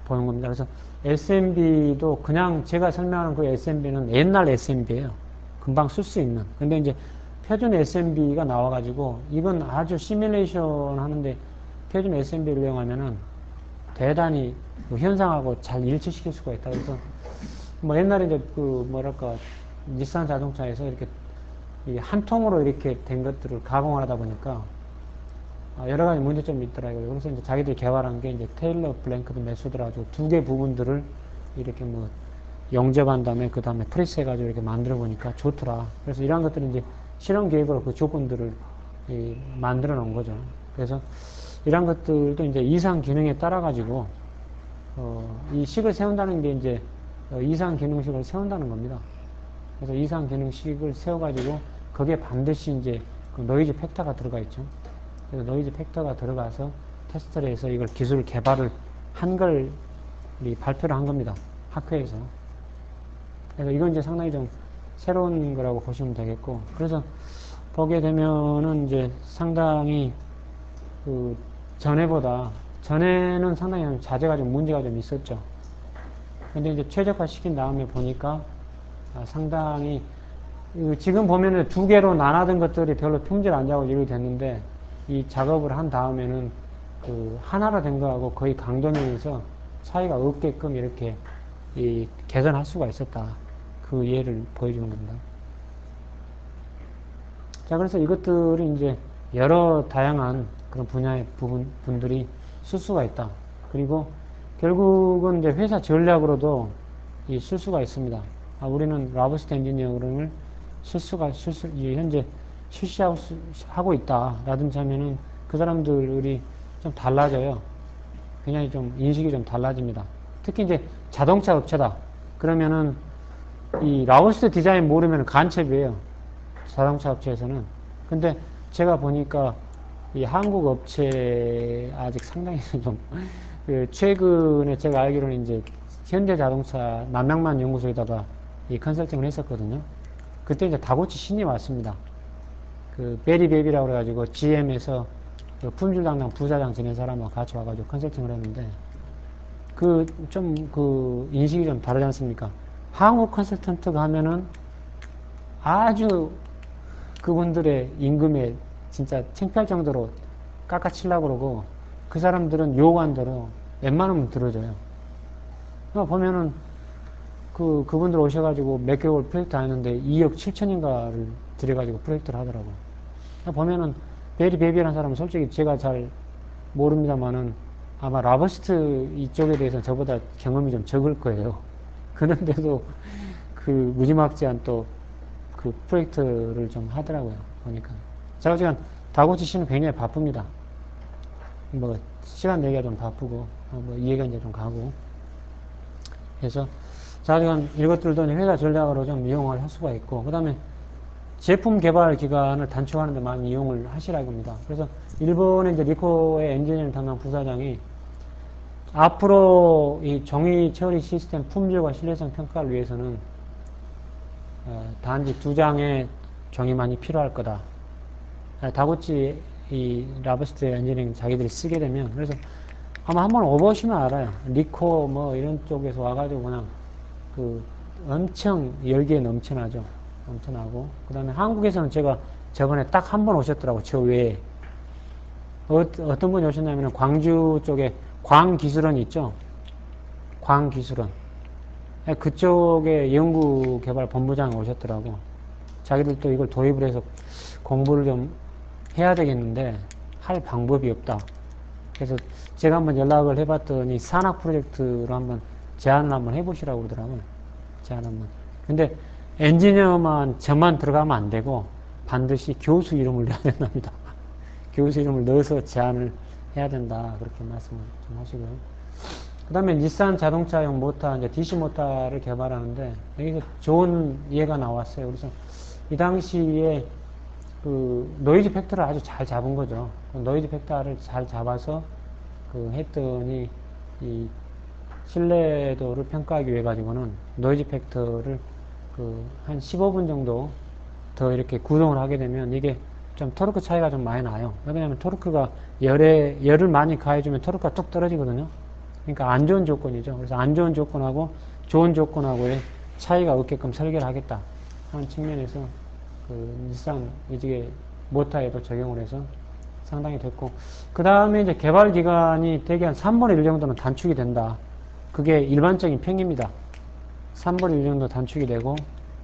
보는 겁니다. 그래서 SMB도 그냥 제가 설명하는 그 SMB는 옛날 SMB예요. 금방 쓸 수 있는. 근데 이제 표준 SMB가 나와가지고 이건 아주 시뮬레이션 하는데 표준 SMB를 이용하면은 대단히 현상하고 잘 일치시킬 수가 있다. 그래서 옛날에 이제 닛산 자동차에서 이렇게 한 통으로 이렇게 된 것들을 가공을 하다 보니까 여러 가지 문제점이 있더라고요. 그래서 이제 자기들이 개발한 게 이제 테일러 블랭크드 메소드라 가지고 두 개 부분들을 이렇게 영접한 다음에 그 다음에 프레스 해가지고 이렇게 만들어 보니까 좋더라. 그래서 이러한 것들이 이제 실험 계획으로 그 조건들을 만들어 놓은 거죠. 그래서 이런 것들도 이제 이상 기능에 따라 가지고 이 식을 세운다는 게 이제 이상 기능식을 세운다는 겁니다. 그래서 이상 기능식을 세워 가지고 거기에 반드시 이제 그 노이즈 팩터가 들어가 있죠. 그래서 노이즈 팩터가 들어가서 테스트를 해서 이걸 기술 개발을 한 걸 발표를 한 겁니다. 학회에서. 그래서 이건 이제 상당히 좀 새로운 거라고 보시면 되겠고, 그래서 보게 되면은 이제 상당히 전에는 상당히 자재가 좀 문제가 좀 있었죠. 근데 이제 최적화 시킨 다음에 보니까 상당히 지금 보면은 두 개로 나눠든 것들이 별로 품질 안 좋고 이렇게 됐는데 이 작업을 한 다음에는 하나로 된 거하고 거의 강도면에서 차이가 없게끔 이렇게 개선할 수가 있었다. 그 예를 보여주는 겁니다. 자, 그래서 이것들이 이제 여러 다양한 그런 분야의 분들이 쓸 수가 있다. 그리고 결국은 이제 회사 전략으로도 쓸 수가 있습니다. 우리는 라버스트 엔지니어링을 현재 실시하고 있다. 라든지 하면은 그 사람들이 좀 달라져요. 굉장히 좀 인식이 좀 달라집니다. 특히 이제 자동차 업체다. 그러면은 이 라버스트 디자인 모르면 간첩이에요. 자동차 업체에서는. 근데 제가 보니까 이 한국 업체 아직 상당히 좀 최근에 제가 알기로는 이제 현대자동차 남양만 연구소에다가 이 컨설팅을 했었거든요. 그때 이제 다고치 신이 왔습니다. 베리 베비라고 그래가지고 GM에서 품질 담당 부사장 지낸 사람하고 같이 와가지고 컨설팅을 했는데 인식이 좀 다르지 않습니까? 한국 컨설턴트가 하면은 아주 그분들의 임금에 진짜 창피할 정도로 깎아치려고 그러고 그 사람들은 요구한 대로 웬만하면 들어줘요. 보면은 그분들 오셔가지고 몇 개월 프로젝트 하는데 2억 7천인가를 들여가지고 프로젝트를 하더라고. 보면은 베리 베비라는 사람은 솔직히 제가 잘 모릅니다만은 아마 라버스트 이쪽에 대해서는 저보다 경험이 좀 적을 거예요. 그런데도 무지막지한 또 프로젝트를 좀 하더라고요. 보니까. 제가 지금 다고치 씨는 굉장히 바쁩니다. 시간 내기가 좀 바쁘고, 이해가 이제 좀 가고. 해서 자기가 이것들도 회사 전략으로 좀 이용을 할 수가 있고, 그 다음에 제품 개발 기간을 단축하는 데 많이 이용을 하시라고 합니다. 그래서 일본의 이제 리코의 엔지니어링 담당 부사장이 앞으로 이 종이 처리 시스템 품질과 신뢰성 평가를 위해서는 단지 2장의 종이만이 필요할 거다. 다구치 이 라버스트 엔지니어링 자기들이 쓰게 되면, 그래서 아마 한번 와보시면 알아요. 리코 뭐 이런 쪽에서 와가지고 그냥 그 엄청 열기에 넘쳐나죠. 넘쳐나고, 그 다음에 한국에서는 제가 저번에 딱 한 번 오셨더라고. 저 외에 어떤 분이 오셨냐면 광주 쪽에 광기술원 있죠. 광기술원 그쪽에 연구개발 본부장이 오셨더라고. 자기들도 이걸 도입을 해서 공부를 좀 해야 되겠는데 할 방법이 없다. 그래서 제가 한번 연락을 해봤더니 산학 프로젝트로 한번 제안을 한번 해보시라고 그러더라고요. 제안 한번. 근데 엔지니어만 저만 들어가면 안 되고 반드시 교수 이름을 넣어야 된답니다. 교수 이름을 넣어서 제안을 해야 된다. 그렇게 말씀을 좀 하시고요. 그 다음에 닛산 자동차용 모터, 이제 DC 모터를 개발하는데 여기서 좋은 예가 나왔어요. 그래서 이 당시에 그 노이즈 팩터를 아주 잘 잡은 거죠. 노이즈 팩터를 잘 잡아서 그 했더니 이 신뢰도를 평가하기 위해 가지고는 노이즈 팩터를 그 한 15분 정도 더 이렇게 구동을 하게 되면 이게 좀 토르크 차이가 좀 많이 나요. 왜냐하면 토르크가 열을 많이 가해주면 토르크가 뚝 떨어지거든요. 그러니까 안 좋은 조건이죠. 그래서 안 좋은 조건하고 좋은 조건하고의 차이가 없게끔 설계를 하겠다 하는 측면에서 그 닛산 이게 모터에도 적용을 해서 상당히 됐고, 그 다음에 이제 개발 기간이 대개 한 3분의 1 정도는 단축이 된다. 그게 일반적인 평입니다. 3분의 1 정도 단축이 되고,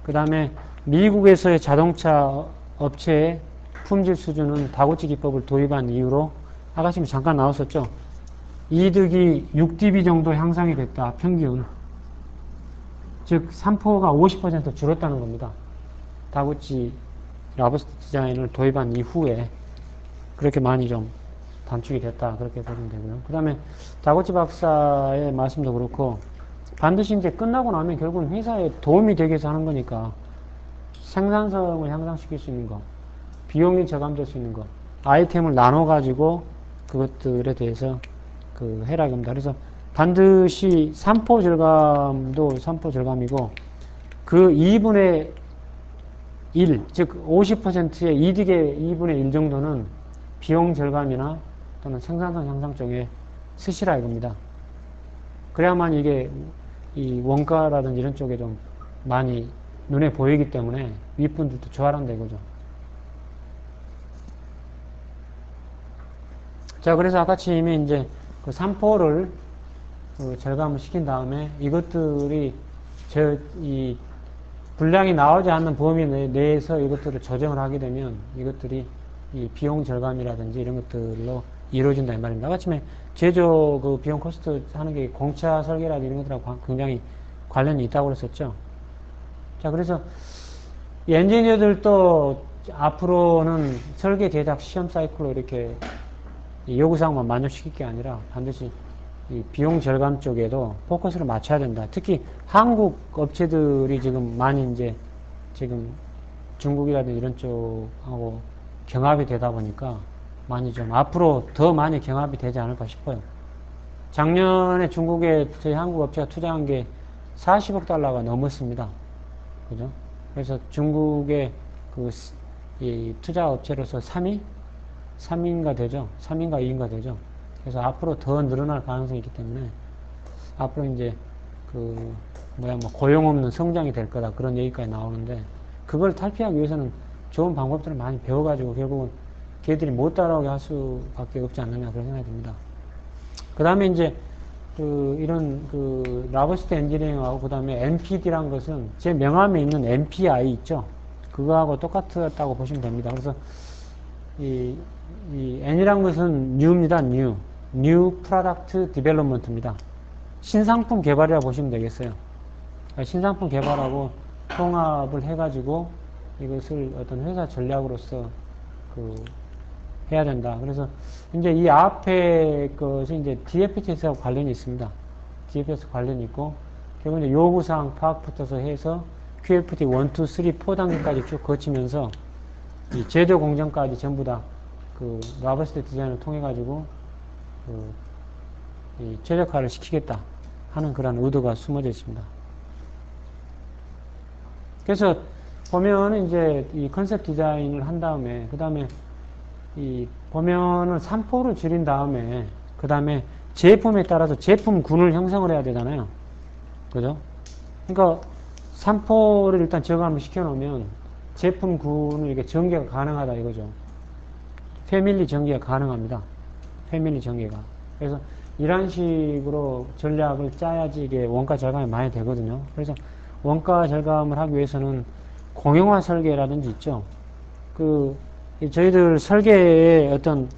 그 다음에 미국에서의 자동차 업체의 품질 수준은 다구치 기법을 도입한 이후로 아까 지금 잠깐 나왔었죠. 이득이 6dB 정도 향상이 됐다. 평균. 즉 3%가 50% 줄었다는 겁니다. 다구치 라버스트 디자인을 도입한 이후에 그렇게 많이 좀 단축이 됐다. 그렇게 보시면 되고요. 그 다음에 다구치 박사의 말씀도 그렇고 반드시 이제 끝나고 나면 결국은 회사에 도움이 되기 위해서 하는 거니까 생산성을 향상시킬 수 있는 거, 비용이 저감될 수 있는 거, 아이템을 나눠가지고 그것들에 대해서 그 해라고 합니다. 그래서 반드시 3% 절감도 3% 절감이고 그 2분의 1, 즉 50%의 이득의 2분의 1 정도는 비용 절감이나 또는 생산성 향상 쪽에 쓰시라 이겁니다. 그래야만 이게 이 원가라든지 이런 쪽에 좀 많이 눈에 보이기 때문에 윗분들도 좋아한다 이거죠. 자, 그래서 아까쯤에 이제 그 3%를 그 절감을 시킨 다음에 이것들이 이 분량이 나오지 않는 범위 내에서 이것들을 조정을 하게 되면 이것들이 이 비용 절감이라든지 이런 것들로 이루어진다 이 말입니다. 아까쯤에 제조 그 비용 코스트 하는 게 공차 설계라든지 이런 것들하고 굉장히 관련이 있다고 그랬었죠. 자, 그래서 이 엔지니어들도 앞으로는 설계 제작 시험 사이클로 이렇게 요구사항만 만족시킬 게 아니라 반드시 이 비용 절감 쪽에도 포커스를 맞춰야 된다. 특히 한국 업체들이 지금 많이 이제 지금 중국이라든지 이런 쪽하고 경합이 되다 보니까 많이 좀 앞으로 더 많이 경합이 되지 않을까 싶어요. 작년에 중국에 저희 한국 업체가 투자한 게 40억 달러가 넘었습니다. 그죠? 그래서 중국의 이 투자 업체로서 3위인가 되죠. 3위인가 2위인가 되죠. 그래서 앞으로 더 늘어날 가능성이 있기 때문에 앞으로 이제 고용 없는 성장이 될 거다. 그런 얘기까지 나오는데 그걸 탈피하기 위해서는 좋은 방법들을 많이 배워가지고 결국은 걔들이 못 따라오게 할 수밖에 없지 않느냐 그런 생각이 듭니다. 그 다음에 이제 이런 라버스트 엔지니어링하고 그 다음에 NPD란 것은 제 명함에 있는 MPI 있죠. 그거하고 똑같았다고 보시면 됩니다. 그래서 이 N이란 것은 new입니다. new product development입니다. 신상품 개발이라고 보시면 되겠어요. 신상품 개발하고 통합을 해가지고 이것을 어떤 회사 전략으로서 해야 된다. 그래서 이제 이 앞에 것이 이제 DFTS하고 관련이 있습니다. DFTS 관련이 있고 결국 이제 요구사항 파악부터 해서 QFT 1, 2, 3, 4단계까지 쭉 거치면서 이 제조 공정까지 전부 다 그 라버스트 디자인을 통해 가지고 그 이 최적화를 시키겠다 하는 그런 의도가 숨어져 있습니다. 그래서 보면은 이제 이 컨셉 디자인을 한 다음에 그 다음에 이 보면은 3포를 줄인 다음에 그 다음에 제품에 따라서 제품군을 형성을 해야 되잖아요. 그죠? 그러니까 3포를 일단 저감을 시켜놓으면 제품군을 이렇게 전개가 가능하다 이거죠. 패밀리 전개가 가능합니다. 패밀리 전개가. 그래서 이런 식으로 전략을 짜야지 이게 원가 절감이 많이 되거든요. 그래서 원가 절감을 하기 위해서는 공용화 설계라든지 있죠. 저희들 설계에 어떤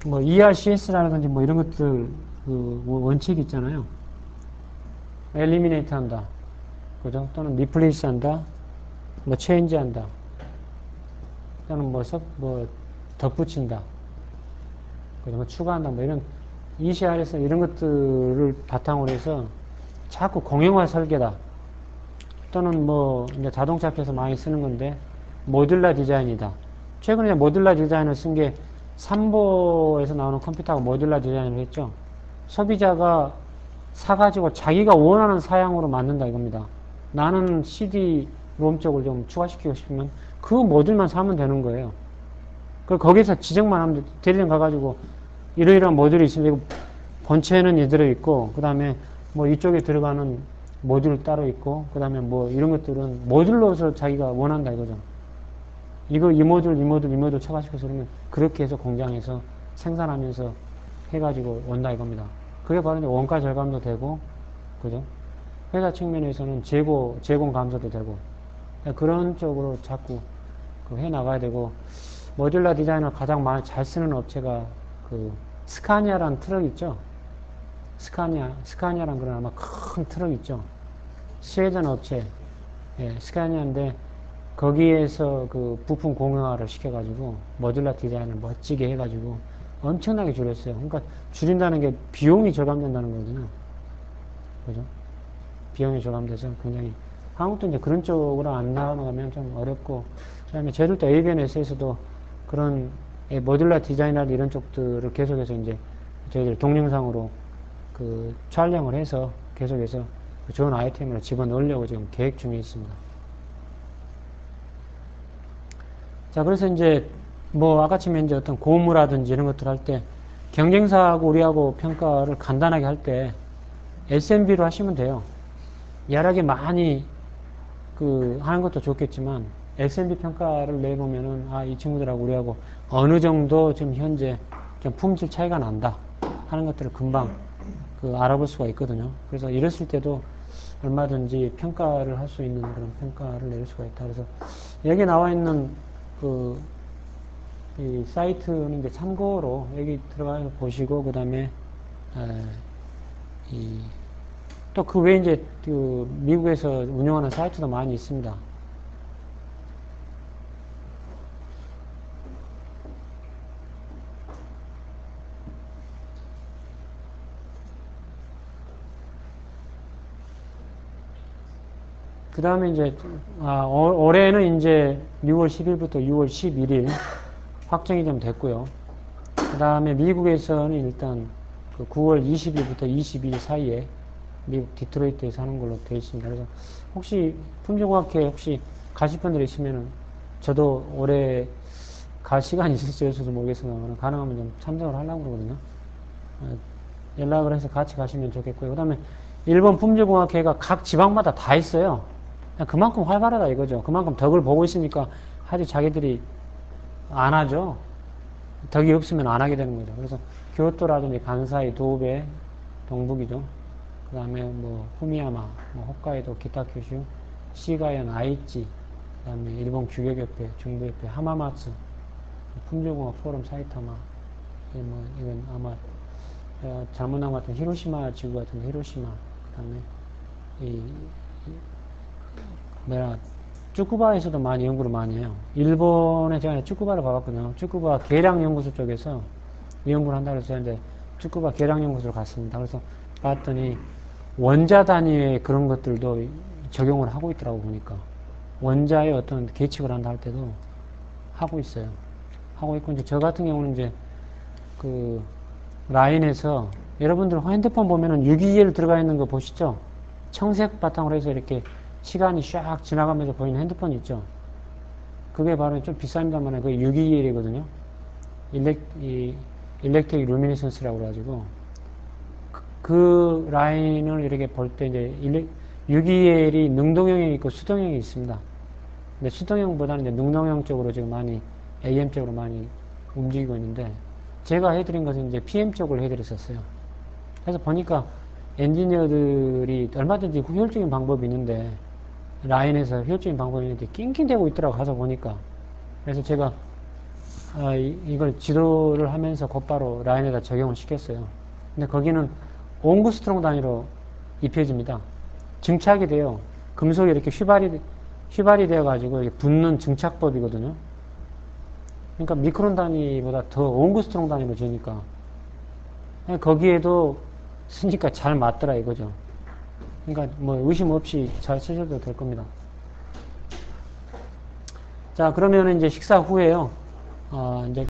뭐 ERCS라든지 뭐 이런 것들 원칙이 있잖아요. 엘리미네이트 한다. 그죠? 또는 리플레이스 한다. 뭐 체인지 한다. 또는 뭐 덧붙인다. 그죠? 뭐 추가한다. 뭐 이런 ECR에서 이런 것들을 바탕으로 해서 자꾸 공용화 설계다. 또는 뭐 이제 자동차 앞에서 많이 쓰는 건데 모듈라 디자인이다. 최근에 모듈라 디자인을 쓴 게 삼보에서 나오는 컴퓨터가 모듈라 디자인을 했죠. 소비자가 사가지고 자기가 원하는 사양으로 만든다 이겁니다. 나는 CD-롬 쪽을 좀 추가시키고 싶으면 그 모듈만 사면 되는 거예요. 거기서 지정만 하면 대리점 가가지고 이러이러한 모듈이 있으면 본체는 이대로 있고 그 다음에 뭐 이쪽에 들어가는 모듈 따로 있고 그 다음에 뭐 이런 것들은 모듈로서 자기가 원한다 이거죠. 이 모듈 추가시켜서 그러면 그렇게 해서 공장에서 생산하면서 해가지고 온다 이겁니다. 그게 바로 이제 원가 절감도 되고 그죠? 회사 측면에서는 제공 감소도 되고 그런 쪽으로 자꾸 해 나가야 되고 모듈라 디자인을 가장 많이 잘 쓰는 업체가 그 스카니아라는 트럭 있죠. 스카니아라는 그런 아마 큰 트럭 있죠. 스웨덴 업체, 예, 스카니아인데 거기에서 그 부품 공용화를 시켜가지고 모듈라 디자인을 멋지게 해가지고 엄청나게 줄였어요. 그러니까 줄인다는 게 비용이 절감된다는 거거든요. 그죠? 비용이 절감돼서 굉장히 한국도 이제 그런 쪽으로 안 나가면 좀 어렵고 그다음에 저희들도 ABNS에서도 그런 모듈라 디자인이나 이런 쪽들을 계속해서 이제 저희들 동영상으로 그 촬영을 해서 계속해서 좋은 아이템을 집어넣으려고 지금 계획 중에 있습니다. 자, 그래서 이제 뭐 아까처럼 이제 어떤 고무라든지 이런 것들 할 때 경쟁사하고 우리하고 평가를 간단하게 할 때 SMB로 하시면 돼요. 야하게 많이 하는 것도 좋겠지만 SMB 평가를 내보면은 이 친구들하고 우리하고 어느 정도 지금 현재 좀 품질 차이가 난다 하는 것들을 금방 알아볼 수가 있거든요. 그래서 이랬을 때도 얼마든지 평가를 할 수 있는 그런 평가를 내릴 수가 있다. 그래서 여기 나와 있는 이 사이트는 이제 참고로 여기 들어가서 보시고 그 다음에 또 그 외에 이제 미국에서 운영하는 사이트도 많이 있습니다. 그 다음에 이제, 올해는 이제 6월 10일부터 6월 11일 확정이 좀 됐고요. 그 다음에 미국에서는 일단 9월 20일부터 22일 사이에 미국 디트로이트에서 하는 걸로 되어 있습니다. 그래서 혹시 품종학회 혹시 가실 분들 있으면은 저도 올해 갈 시간이 있을지 없을지 모르겠으나 가능하면 좀 참석을 하려고 그러거든요. 연락을 해서 같이 가시면 좋겠고요. 그 다음에 일본 품질공학회가 각 지방마다 다 있어요. 그만큼 활발하다 이거죠. 그만큼 덕을 보고 있으니까 아직 자기들이 안 하죠. 덕이 없으면 안 하게 되는 거죠. 그래서 교토라든지 간사이, 도베, 동북이죠. 그 다음에 뭐 후미야마, 뭐 홋카이도, 기타큐슈, 시가현, 아이치, 그 다음에 일본 규격협회, 중부협회, 하마마츠, 품질공학 포럼 사이타마, 이건 아마 잘못 나온 것 같은 히로시마 지구 같은 히로시마, 그 다음에 쭈쿠바에서도 많이 연구를 많이 해요. 일본에 제가 쭈쿠바를 가봤거든요. 쭈쿠바 계량연구소 쪽에서 이 연구를 한다고 해서 이제 쭈쿠바 계량연구소를 갔습니다. 그래서 봤더니 원자 단위의 그런 것들도 적용을 하고 있더라고 보니까. 원자의 어떤 계측을 한다 할 때도 하고 있어요. 하고 있고, 이제 저 같은 경우는 이제 그 라인에서 여러분들 핸드폰 보면은 유기계열 들어가 있는 거 보시죠? 청색 바탕으로 해서 이렇게 시간이 샥 지나가면서 보이는 핸드폰 있죠? 그게 바로 좀 비쌉니다만 그게 유기계열이거든요. 일렉트릭 루미니선스라고 그래가지고 그 라인을 이렇게 볼 때 이제 유기엘이 능동형이 있고 수동형이 있습니다. 근데 수동형보다는 이제 능동형 쪽으로 지금 많이 AM 쪽으로 많이 움직이고 있는데 제가 해드린 것은 이제 PM 쪽을 해드렸었어요. 그래서 보니까 엔지니어들이 얼마든지 효율적인 방법이 있는데 라인에서 효율적인 방법이 있는데 낑낑대고 있더라고 가서 보니까. 그래서 제가 이걸 지도를 하면서 곧바로 라인에다 적용을 시켰어요. 근데 거기는 옹구스트롱 단위로 입혀집니다. 증착이 돼요. 금속이 이렇게 휘발이 되어가지고 붙는 증착법이거든요. 그러니까 미크론 단위보다 더 옹구스트롱 단위로 재니까 거기에도 쓰니까 잘 맞더라 이거죠. 그러니까 뭐 의심 없이 잘 쓰셔도 될 겁니다. 자, 그러면 이제 식사 후에요. 이제